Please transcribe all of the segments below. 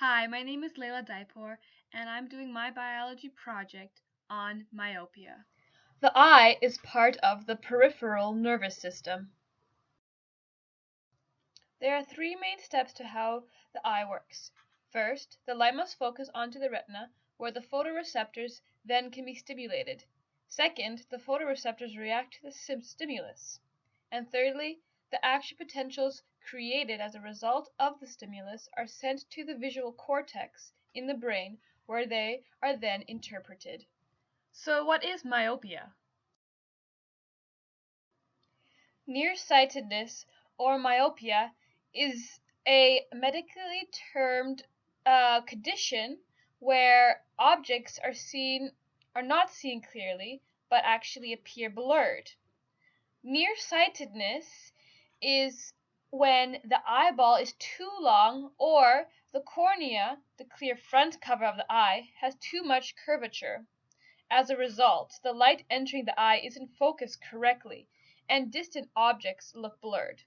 Hi, my name is Layla Daipor, and I'm doing my biology project on myopia. The eye is part of the peripheral nervous system. There are three main steps to how the eye works. First, the light must focus onto the retina, where the photoreceptors then can be stimulated. Second, the photoreceptors react to the stimulus. And thirdly, the action potentials created as a result of the stimulus are sent to the visual cortex in the brain, where they are then interpreted. So what is myopia? Nearsightedness, or myopia, is a medically termed condition where objects are not seen clearly, but actually appear blurred. Nearsightedness is when the eyeball is too long or the cornea, the clear front cover of the eye, has too much curvature. As a result, the light entering the eye isn't focused correctly, and distant objects look blurred.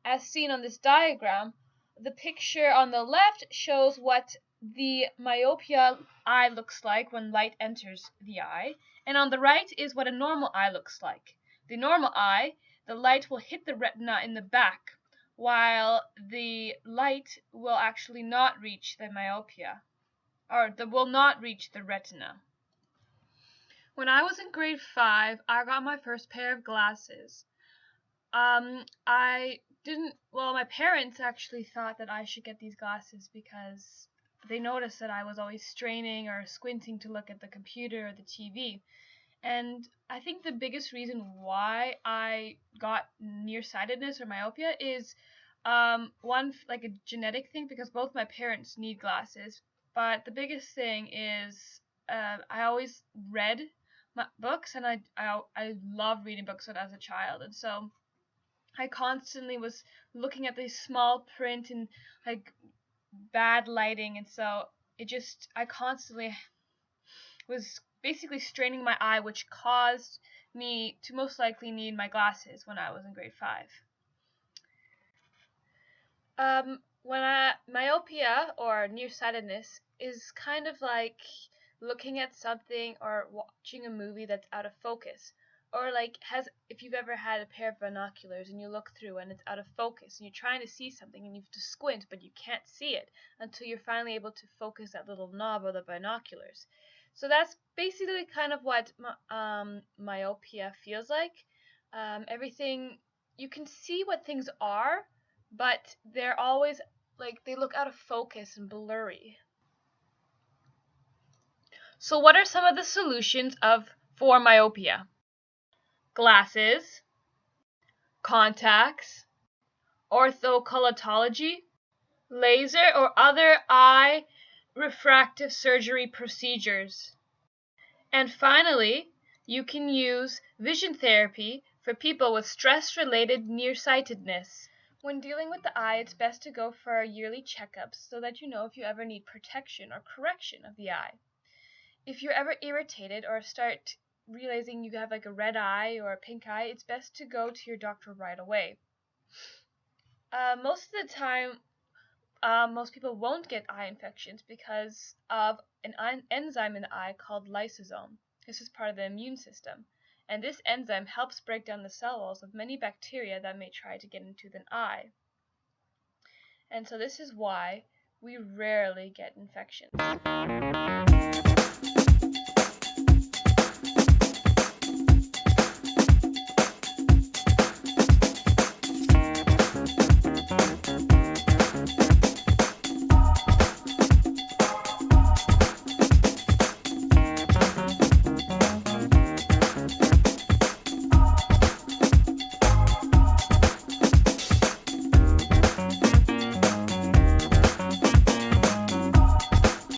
As seen on this diagram, the picture on the left shows what the myopia eye looks like when light enters the eye, and on the right is what a normal eye looks like. The normal eye, the light will hit the retina in the back, while the light will actually not reach the myopia, or will not reach the retina. When I was in grade 5, I got my first pair of glasses. My parents actually thought that I should get these glasses because they noticed that I was always straining or squinting to look at the computer or the TV. And I think the biggest reason why I got nearsightedness or myopia is one, like a genetic thing, because both my parents need glasses. But the biggest thing is I always read books, and I love reading books as a child, and so I constantly was looking at this small print and like bad lighting, and so I constantly was basically straining my eye, which caused me to most likely need my glasses when I was in grade 5. Myopia or nearsightedness is kind of like looking at something or watching a movie that's out of focus, or like if you've ever had a pair of binoculars and you look through and it's out of focus and you're trying to see something and you have to squint but you can't see it until you're finally able to focus that little knob of the binoculars. So that's basically kind of what myopia feels like. Everything, you can see what things are, but they're always they look out of focus and blurry. So what are some of the solutions for myopia? Glasses, contacts, orthokeratology, laser or other eye refractive surgery procedures. And finally, you can use vision therapy for people with stress-related nearsightedness. When dealing with the eye, it's best to go for yearly checkups so that you know if you ever need protection or correction of the eye. If you're ever irritated or start realizing you have like a red eye or a pink eye, it's best to go to your doctor right away. Most of the time, most people won't get eye infections because of an enzyme in the eye called lysosome. This is part of the immune system, and this enzyme helps break down the cell walls of many bacteria that may try to get into the eye. And so this is why we rarely get infections.